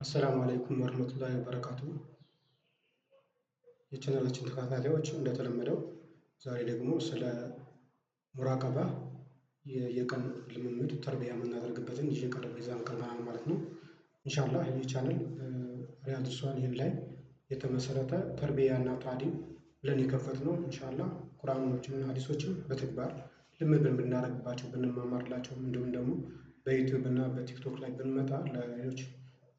አሰላሙ አለይኩም ወረህመቱላሂ ወበረካቱ። የቻናላችን ተከታታዮች እንደተለመደው ዛሬ ደግሞ ስለ ሙራቀባ የቀን ልምምድ ተርቢያ የምናደርግበትን ይዤ ቀርብ ይዘን ቀርበናል ማለት ነው። ኢንሻአላህ ይህ ቻናል ሪያድ ሷሊሒን ላይ የተመሰረተ ተርቢያ እና ታዕሊም ብለን የከፈትነው ኢንሻአላህ ቁርአኖችና ሀዲሶችን በተግባር ልምምድ ብናደርግባቸው ብንማማርላቸው እንዲሁም ደግሞ በዩቲዩብ እና በቲክቶክ ላይ ብንመጣ ለሌሎች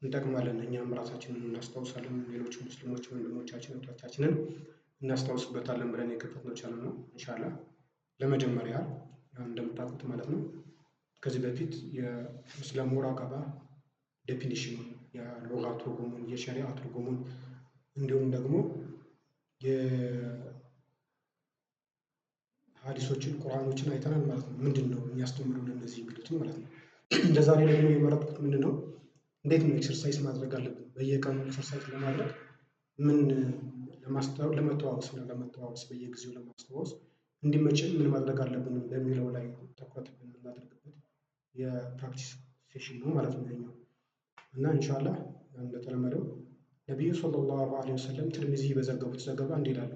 እንጠቅማለን። እኛም ራሳችንን እናስታውሳለን፣ ሌሎች ሙስሊሞች ወንድሞቻችን እህቶቻችንን እናስታውስበታለን ብለን የከፈትነው ቻናል ነው። ኢንሻአላህ ለመጀመሪያ እንደምታውቁት ማለት ነው ከዚህ በፊት ስለ ሙራቀባ ዴፊኒሽኑን፣ የሉጋ ትርጉሙን፣ የሸሪዓ ትርጉሙን እንዲሁም ደግሞ የሀዲሶችን ቁርአኖችን አይተናል ማለት ነው። ምንድን ነው የሚያስተምሩን እነዚህ የሚሉትን ማለት ነው። እንደዛሬ ደግሞ የመረጥኩት ምንድን ነው እንዴት ነው ኤክሰርሳይዝ ማድረግ አለብን? በየቀኑ ኤክሰርሳይዝ ለማድረግ ምን ለመተዋወስ በየጊዜው ለማስታወስ እንዲመችን ምን ማድረግ አለብን በሚለው ላይ ትኩረት የምናደርግበት የፕራክቲስ ሴሽን ነው ማለት ነው ይሄኛው። እና ኢንሻአላህ እንደተለመደው ነቢዩ ሰለላሁ ዐለይሂ ወሰለም ትርሚዚ በዘገቡት ዘገባ እንዲህ ይላሉ፣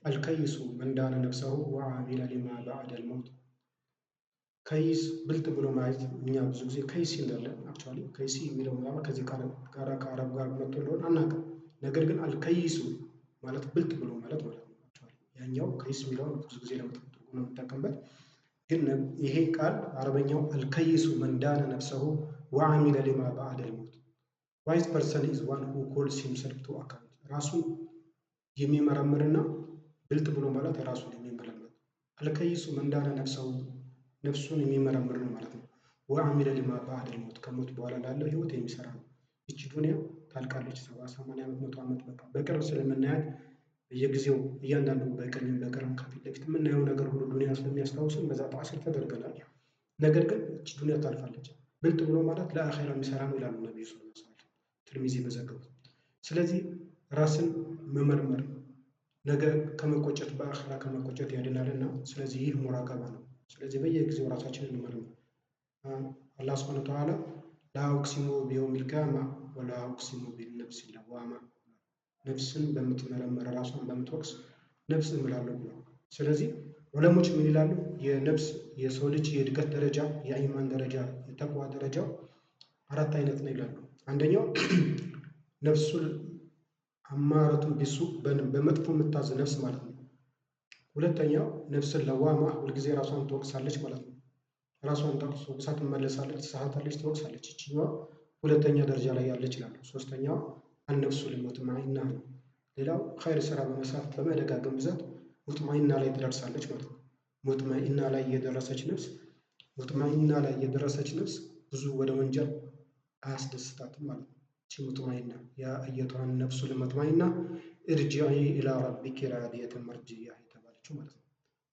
አልከይሱ መን ዳነ ነፍሰሁ ወዐሚለ ሊማ በዐደል መውት። ከይስ ብልጥ ብሎ ማለት እኛ ብዙ ጊዜ ከይስ እንላለን። አክቹዋሊ ከይሲ የሚለው ማለት ከዚህ ከአረብ ጋር መጥቶ እንደሆነ አናውቅም። ነገር ግን አልከይሱ ማለት ብልጥ ብሎ ማለት ነው። አክቹዋሊ ያኛው ከይስ የሚለውን ብዙ ጊዜ ለመጥፎ ትርጉም ነው የምንጠቀምበት። ግን ይሄ ቃል አረበኛው አልከይሱ መን ዳነ ነፍሰሁ ወዐሚለ ሊማ በዐደል መውት። ዋይዝ ፐርሰን ኢዝ ዋን ሁ ኮልስ ሂምሰልፍ ቱ አካውንት። ራሱን የሚመረምርና ብልጥ ብሎ ማለት ራሱን የሚመረምር። አልከይሱ መን ዳነ ነፍሰሁ ነፍሱን የሚመረምር ነው ማለት ነው። ወዐሚለ ሊማ በዐደል መውት ከሞት በኋላ ላለው ህይወት የሚሰራ ነው። ይቺ ዱንያ ታልቃለች። 70-80 ዓመት 100 ዓመት በቅርብ ስለምናያት በየጊዜው እያንዳንዱ በቀኝም በግራም ከፊት ለፊት የምናየው ነገር ሁሉ ዱንያ ስለሚያስታውስን በዛ ተአስር ተደርገናል። ነገር ግን ይቺ ዱንያ ታልፋለች። ብልጥ ብሎ ማለት ለአኼራ የሚሰራ ነው ይላሉ ነብዩ ሰለላሁ ዐለይሂ ወሰለም ትርሚዚ በዘገቡት። ስለዚህ ራስን መመርመር ነገ ከመቆጨት በአኼራ ከመቆጨት ያድናልና፣ ስለዚህ ይህ ሙራቀባ ነው። ስለዚህ በየጊዜው ራሳችንን እንመርምር። አላህ ሱብሓነሁ ወተዓላ ላ ኡቅሲሙ ቢየውሚል ቂያማ ወላ ኡቅሲሙ ቢነፍሲል ለዋማ፣ ነፍስን በምትመረምር ራሷን በምትወቅስ ነፍስ እምላለሁ ብሏል። ስለዚህ ዑለሞች ምን ይላሉ? የሰው ልጅ የእድገት ደረጃ፣ የኢማን ደረጃ፣ የተቅዋ ደረጃው 4 አይነት ነው ይላሉ። አንደኛው ነፍሱል አማረቱን ቢሱ በመጥፎ የምታዝ ነፍስ ማለት ነው። ሁለተኛው ነፍስን ለዋማ ሁልጊዜ ራሷን ትወቅሳለች ማለት ነው። ራሷን ተወቅሳ ትመለሳለች፣ ትሳሳታለች፣ ትወቅሳለች። ይችኛዋ ሁለተኛ ደረጃ ላይ ያለች ይላሉ። ሶስተኛዋ አልነፍሱል ሙጥመኢና ነው። ሌላው ኸይር ስራ በመስራት በመደጋገም ብዛት ሙጥመኢና ላይ ትደርሳለች ማለት ነው። ሙጥመኢና ላይ የደረሰች ነፍስ ብዙ ወደ ወንጀል አያስደስታትም ማለት ነው። እቺ ሙጥመኢና ያ አየቱሃ ነፍሱል ሙጥመኢና እርጂዒ ኢላ ረቢኪ ራዲየተን መርጂያ የተባለችው ማለት ነው።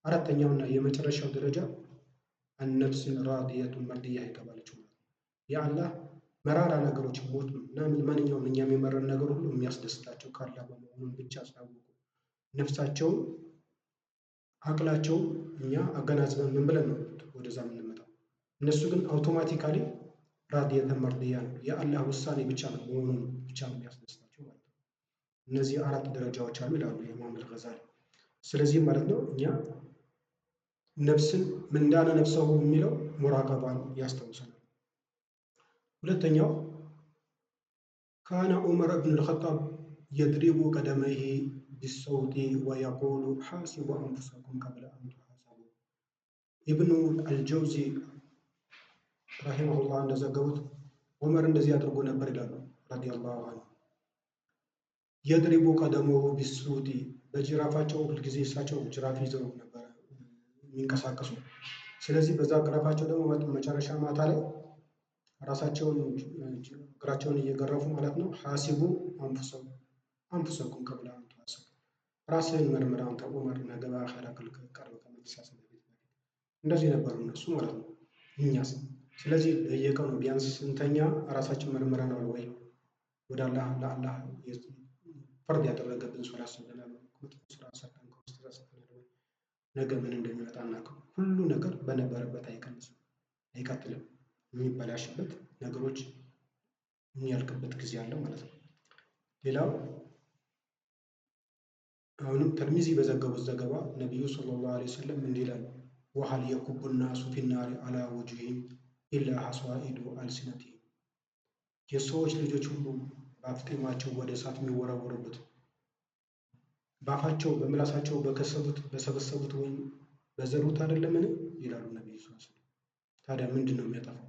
አራተኛውና የመጨረሻው ደረጃ አነፍስን ራዲየቱን መርዲያ የተባለችው ማለት ነው። የአላህ መራራ ነገሮች ሞት እና ማንኛውም እኛ የሚመረን ነገር ሁሉ የሚያስደስታቸው ካላህ በመሆኑን ብቻ ስላወቁ ነፍሳቸውን አቅላቸው እኛ አገናዝበን ምን ብለን ነው ወደዛ የምንመጣው። እነሱ ግን አውቶማቲካሊ ራዲየተን መርዲያ ነው፣ የአላህ ውሳኔ ብቻ ነው መሆኑን ብቻ ነው የሚያስደስታቸው ማለት ነው። እነዚህ 4 ደረጃዎች አሉ ይላሉ ኢማም አልገዛሊ። ስለዚህ ማለት ነው እኛ ነፍስን መን ዳነ ነፍሰሁ የሚለው ሙራቀባን ያስታውሰናል። ሁለተኛው ካነ ዑመር ኢብኑ አልኸጣብ የድሪቡ ቀደመይሂ ቢሰውቲ ወየቁሉ ሓሲቡ አንፉሰኩም ቀብለ አን ቱሓሰቡ። ኢብኑ አልጀውዚ ረሂመሁላህ እንደዘገቡት ዑመር እንደዚህ አድርጎ ነበር ይላሉ ረዲየላሁ ዐንሁ። የድሪቡ ቀደመሁ ቢሱቲ በጅራፋቸው ሁልጊዜ እሳቸው ጅራፍ ይዘው ነበር የሚንቀሳቀሱ። ስለዚህ በዛ ጅራፋቸው ደግሞ መጨረሻ ማታ ላይ ራሳቸውን እግራቸውን እየገረፉ ማለት ነው ሓሲቡ አንፉሰኩም ቀብለ አን ቱሓሰቡ፣ ራስህን መርምር አንተ ዑመር ነገ በአኼራ ቀርበህ ከመተሳሰብ በፊት። እንደዚህ ነበሩ እነሱ ማለት ነው። እኛስ? ስለዚህ በየቀኑ ቢያንስ ስንተኛ ራሳችን መርምረናል ወይ? ወደ ለአላህ ፈርድ ያደረገብን ሶላት ሰግደናል ወይ? መጥፎ ስራ ሰርተን ከውስጥ ተሳስተናል ወይ? ነገ ምን እንደሚመጣ አናውቅም። ሁሉ ነገር በነበረበት አይቀንስም፣ አይቀጥልም። የሚበላሽበት ነገሮች የሚያልቅበት ጊዜ አለ ማለት ነው። ሌላው አሁንም ተርሚዚ በዘገቡት ዘገባ ነቢዩ ሰለላሁ ዐለይሂ ወሰለም እንዲህ ይላሉ፣ ወሀል የኩቡ ናሱ ፊናሪ አላ ውጁሂም ኢላ ሐስዋኢዱ አልሲነቲሂም። የሰዎች ልጆች ሁሉ በአፍጢማቸው ወደ እሳት የሚወረወሩበት በአፋቸው በምላሳቸው በሰበሰቡት ወይም በዘሩት አይደለምን ይላሉ ነቢዩ ሰለላሁ ዐለይሂ ወሰለም። ታዲያ ምንድን ነው የሚያጠፋው?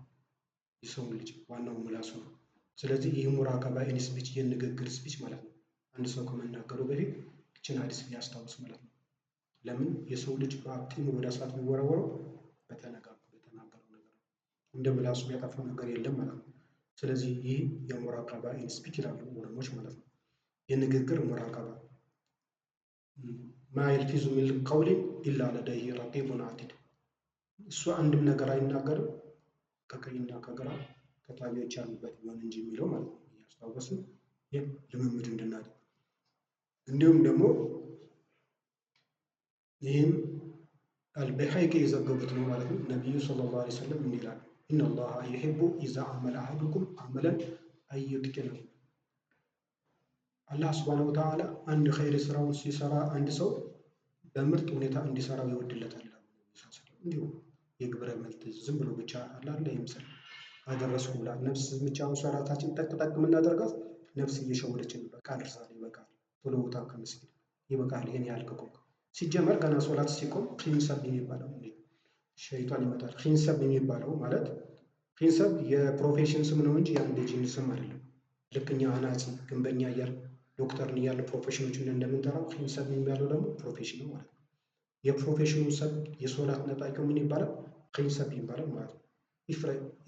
የሰውን ልጅ ዋናው ምላሱ ነው። ስለዚህ ይህ ሙራቀባ ኢን ስፒች የንግግር ስፒች ማለት ነው። አንድ ሰው ከመናገሩ በፊት ይችን ሐዲስ ሊያስታውስ ማለት ነው። ለምን የሰው ልጅ በአፍጢሙ ወደ እሳት የሚወረወረው በተናገረው ነገር እንደ ምላሱ የሚያጠፋው ነገር የለም ማለት ነው። ስለዚህ ይህ የሙራቀባ ኢን ስፒች ይላሉ ዑለሞች ማለት ነው። የንግግር ሙራቀባ ማ የልፊዙ ሚን ቀውሊን ኢላ ለደይሂ ረቂቡን አቲድ። እሱ አንድም ነገር አይናገርም ከቀኝና ከግራ ከታቢዎች ያሉበት ቢሆን እንጂ የሚለው ማለት ነው። እያስታወስን ይህ ልምምድ እንድናደርግ እንዲሁም ደግሞ ይህም አልበይሀቂ የዘገቡት ነው ማለት ነው። ነቢዩ ሰለላሁ ዐለይሂ ወሰለም እንዲህ ይላሉ፣ ኢነላሃ ዩሂቡ ኢዛ አመለ አሐዱኩም አመለን አዩትቂነሁ። አላህ ሱብሓነሁ ወተዓላ አንድ ኸይር ስራውን ሲሰራ አንድ ሰው በምርጥ ሁኔታ እንዲሰራው ይወድለታል። እንዲሁ የግብረ መልት ዝም ብሎ ብቻ አላለ ይምሰል አደረስኩ ብላ ነፍስ ብቻውን ሶላታችን ጠቅ የምናደርጋት ነፍስ እየሸወደችን በቃ ደርሳል፣ ይበቃል፣ ቶሎ ውጣ ከመስጊድ ይበቃል፣ ይሄን ያህል ከቆምክ። ሲጀመር ገና ሶላት ሲቆም ኺንሰብ የሚባለው ሸይጣን ይመጣል። ኺንሰብ የሚባለው ማለት ኺንሰብ የፕሮፌሽን ስም ነው እንጂ የአንድ ጂን ስም አይደለም። ልክ እኛ አናጺ፣ ግንበኛ እያለ ዶክተርን እያለ ፕሮፌሽኖችን እንደምንጠራው ኺንሰብ የሚባለው ደግሞ ፕሮፌሽን ነው ማለት ነው። የፕሮፌሽኑ ሰብ የሶላት ነጣቂው ምን ይባላል? ኺንሰብ ይባላል ማለት ነው።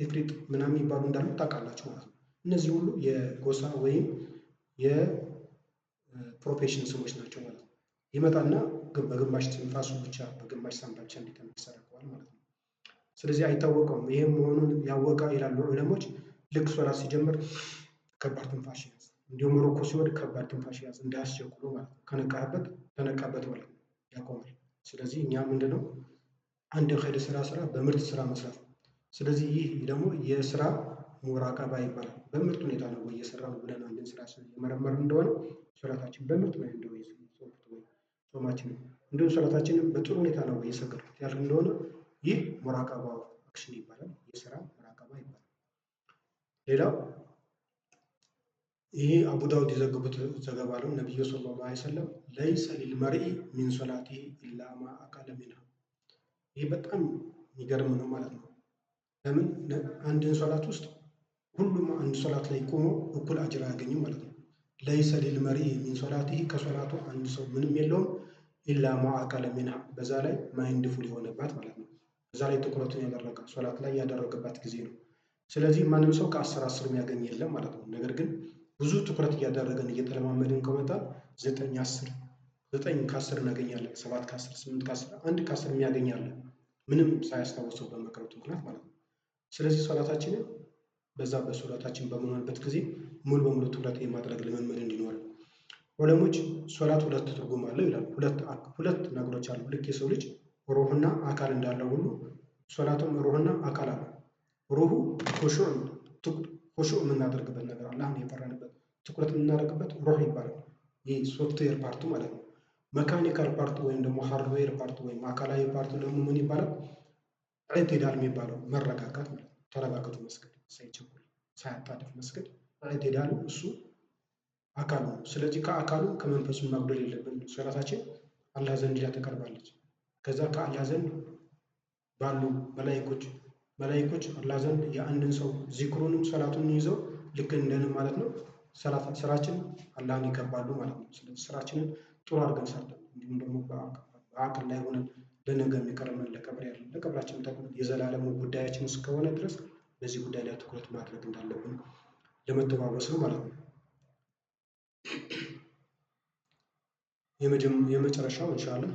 ኢፍሪጥ ምናምን የሚባሉ እንዳሉ ታውቃላችሁ ማለት ነው። እነዚህ ሁሉ የጎሳ ወይም የፕሮፌሽን ስሞች ናቸው ማለት ነው። ይመጣና በግማሽ ትንፋሱ ብቻ በግማሽ ሳንባ ብቻ እንዲተነፍስ ያደርገዋል ማለት ነው። ስለዚህ አይታወቀውም። ይህም መሆኑን ያወቀ ይላሉ ዑለሞች ልክ ሶላት ሲጀምር ከባድ ትንፋሽ ያዝ፣ እንዲሁም ሩኩ ሲወድቅ ከባድ ትንፋሽ ያዝ፣ እንዳያስቸኩሉ ማለት ነው። ከነቃበት ተነቃበት ማለት ነው፣ ያቆማል። ስለዚህ እኛ ምንድነው አንድን ኸይር ስራ በምርጥ ስራ መስራት ነው። ስለዚህ ይህ ደግሞ የስራ ሙራቀባ ይባላል። በምርጥ ሁኔታ ነው ወይ እየሰራን ብለን አንድን ስራ የመረመርን እንደሆነ ሶላታችን በምርጥ ነው እንደው ጾማችን እንዲሁም ሶላታችንን በጥሩ ሁኔታ ነው ወይ የሰገድኩት ያልክ እንደሆነ ይህ ሙራቀባ አክሽን ይባላል፣ የስራ ሙራቀባ ይባላል። ሌላው ይሄ አቡ ዳውድ የዘገቡት ዘገባ ነው። ነቢዩ ሰለላሁ ዐለይሂ ወሰለም ለይሰ ሊልመርኢ ሚን ሶላቲሂ ኢላ ማ አቀለ ሚንሃ። ይህ በጣም የሚገርም ነው ማለት ነው። ለምን አንድን ሶላት ውስጥ ሁሉም አንድ ሶላት ላይ ቆሞ እኩል አጅር አያገኝም ማለት ነው። ለይሰ ሊልመርኢ ሚን ሶላቲሂ ከሶላቱ አንድ ሰው ምንም የለውም ኢላ ማ አቀለ ሚንሃ በዛ ላይ ማይንድፉል የሆነባት ማለት ነው። በዛ ላይ ትኩረቱን ያደረገ ሶላት ላይ ያደረገባት ጊዜ ነው። ስለዚህ ማንም ሰው ከ10 የሚያገኝ የለም ማለት ነው። ነገር ግን ብዙ ትኩረት እያደረገን እየተለማመድን ከመጣን 9 ከ10 እናገኛለን፣ 7 ከ10፣ 8 ከ10፣ 1 ከ10 የሚያገኛለን ምንም ሳያስታውሰው በመቅረቱ ምክንያት ማለት ነው። ስለዚህ ሶላታችንን በዛ በሶላታችን በምንሆንበት ጊዜ ሙሉ በሙሉ ትኩረት የማድረግ ልምምድ እንዲኖረን ዑለሞች ሶላት ሁለት ትርጉም አለው ይላሉ። ሁለት ነገሮች አሉ። ልክ የሰው ልጅ ሩህና አካል እንዳለው ሁሉ ሶላቱም ሩህና አካል አለው። ሩሁ ኹሹዕ የምናደርግበት ነገር አላህን የፈራንበት ትኩረት የምናደርግበት ሩህ ይባላል። ይህ ሶፍትዌር ፓርቱ ማለት ነው። መካኒካል ፓርቱ ወይም ደግሞ ሃርድዌር ፓርቱ ወይም አካላዊ ፓርቱ ደግሞ ምን ይባላል? ኢዕቲዳል የሚባለው መረጋጋት ማለት ነው። ተረጋግቶ መስገድ፣ ሳይቸኩል ሳያጣድፍ መስገድ ኢዕቲዳሉ እሱ አካል ነው። ስለዚህ ከአካሉ ከመንፈሱ ማጉደል የለብንም። ሶላታችን አላህ ዘንድ ትቀርባለች። ከዛ ከአላህ ዘንድ ባሉ መላኢኮች አላህ ዘንድ የአንድን ሰው ዚክሩንም ሶላቱን ይዘው ልክ እንደንም ማለት ነው ስራችን አላህን ይከባሉ ማለት ነው። ስለዚህ ስራችንን ጥሩ አድርገን ሰርተን እንዲሁም ደግሞ በአቅል ላይ ሆነን ለነገ የሚቀርበን ለቀብራችን ጠቅመን የዘላለሙ ጉዳያችን እስከሆነ ድረስ በዚህ ጉዳይ ላይ ትኩረት ማድረግ እንዳለብን ለመተባበስ ነው ማለት ነው። የመጨረሻው ኢንሻአላህ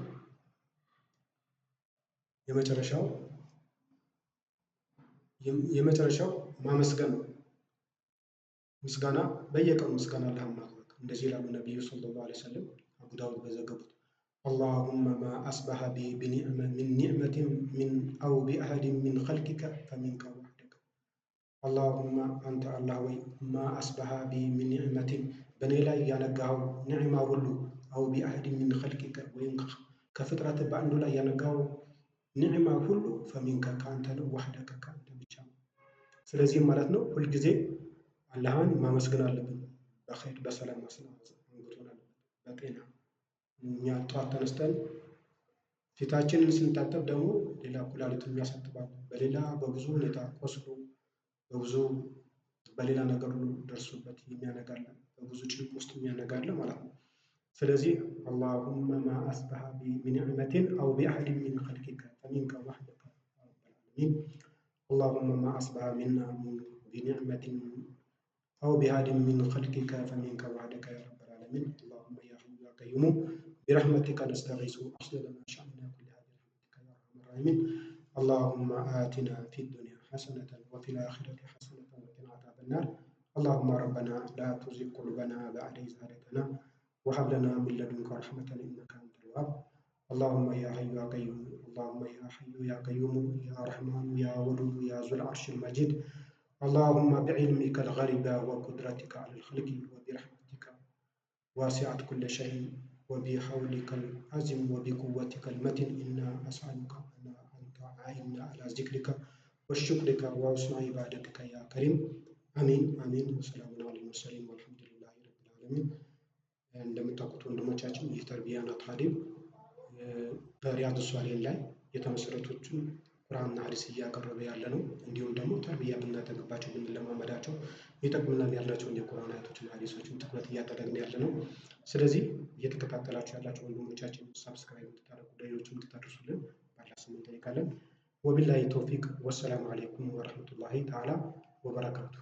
የመጨረሻው ማመስገን ነው። ምስጋና በየቀኑ ምስጋና አላህን ማድረግ እንደዚህ ይላሉ ነቢዩ ሰለላሁ ዐለይሂ ወሰለም አቡ ዳውድ በዘገቡት አላሁመ ማ አስበሐ ቢ ሚን ኒዕመቲን ሚን አው ቢአሐድን ሚን ኸልቂከ ፈሚንከ ወሕደከ። አላሁመ አንተ አላህ ወይ ማ አስበሃ ቢ ሚን ኒዕመቲን በእኔ ላይ ያነጋኸው ኒዕማ ሁሉ አው ቢአህድ ሚን ኸልቂከ ወይም ከፍጥረት በአንዱ ላይ ያነጋኸው ኒዕማ ሁሉ ፈሚንከ ከአንተ ነው፣ ዋህደከ ከአንተ ብቻ ነው። ስለዚህም ማለት ነው ሁልጊዜ አላህን ማመስገን አለብን። በኸይር በሰላም አንግቶናል በጤና እኛ ጠዋት ተነስተን ፊታችንን ስንታጠብ ደግሞ ሌላ ኩላሊቱን የሚያሳጥባል፣ በሌላ በብዙ ሁኔታ ቆስሎ በብዙ በሌላ ነገር ሁሉ ደርሶበት የሚያነጋለ በብዙ ጭንቅ ውስጥ የሚያነጋለ ማለት ነው። ስለዚህ አላሁመ ማ አስበሃ ቢ ሚን ኒዕመቲን አው ቢአሐድ ሚን ኸልቂከ ፈሚንከ ወሕደከ ረበል ዓለሚን اللهم ما أصبح منا بنعمة أو بهاد من خلقك فمنك وحدك يا رب العالمين اللهم يا حي يا قيوم برحمتك نستغيث أصلح لنا شأننا كله برحمتك يا أرحم الراحمين اللهم آتنا في الدنيا حسنة وفي الآخرة حسنة وقنا عذاب النار اللهم ربنا لا تزغ قلوبنا بعد إذ هديتنا وهب لنا من لدنك رحمة إنك أنت الوهاب اللهم يا حي يا قيوم اللهم يا حي يا قيوم يا رحمن يا ودود يا ذو العرش المجيد اللهم بعلمك الغيب وقدرتك على الخلق وبرحمتك واسعة كل شيء وبحولك العظيم وبقوتك المتين إنا أسألك أن تعيننا على ذكرك وشكرك وحسن عبادتك يا كريم آمين آمين وسلام على المرسلين والحمد لله رب العالمين እንደምታውቁት ወንድሞቻችን ይህ ተርቢያና ታሊም በሪያዱ ሷሊሒን ላይ የተመሰረቶችን ቁርአንና ሐዲስ እያቀረበ ያለ ነው። እንዲሁም ደግሞ ተርቢያ ብናደርግባቸው ብንለማመዳቸው ይጠቅሙናል ያልናቸውን የቁርአን አያቶችን ሐዲሶችን ትኩረት እያደረግን ያለ ነው። ስለዚህ እየተከታተላችሁ ያላችሁ ወንድሞቻችን ሳብስክራይብ እንድታደርጉ ሌሎችም እንድታደርሱልን በአላህ ስም እንጠይቃለን። ወቢላሂ ተውፊቅ ወሰላሙ አለይኩም ወረህመቱላሂ ተዓላ ወበረካቱ።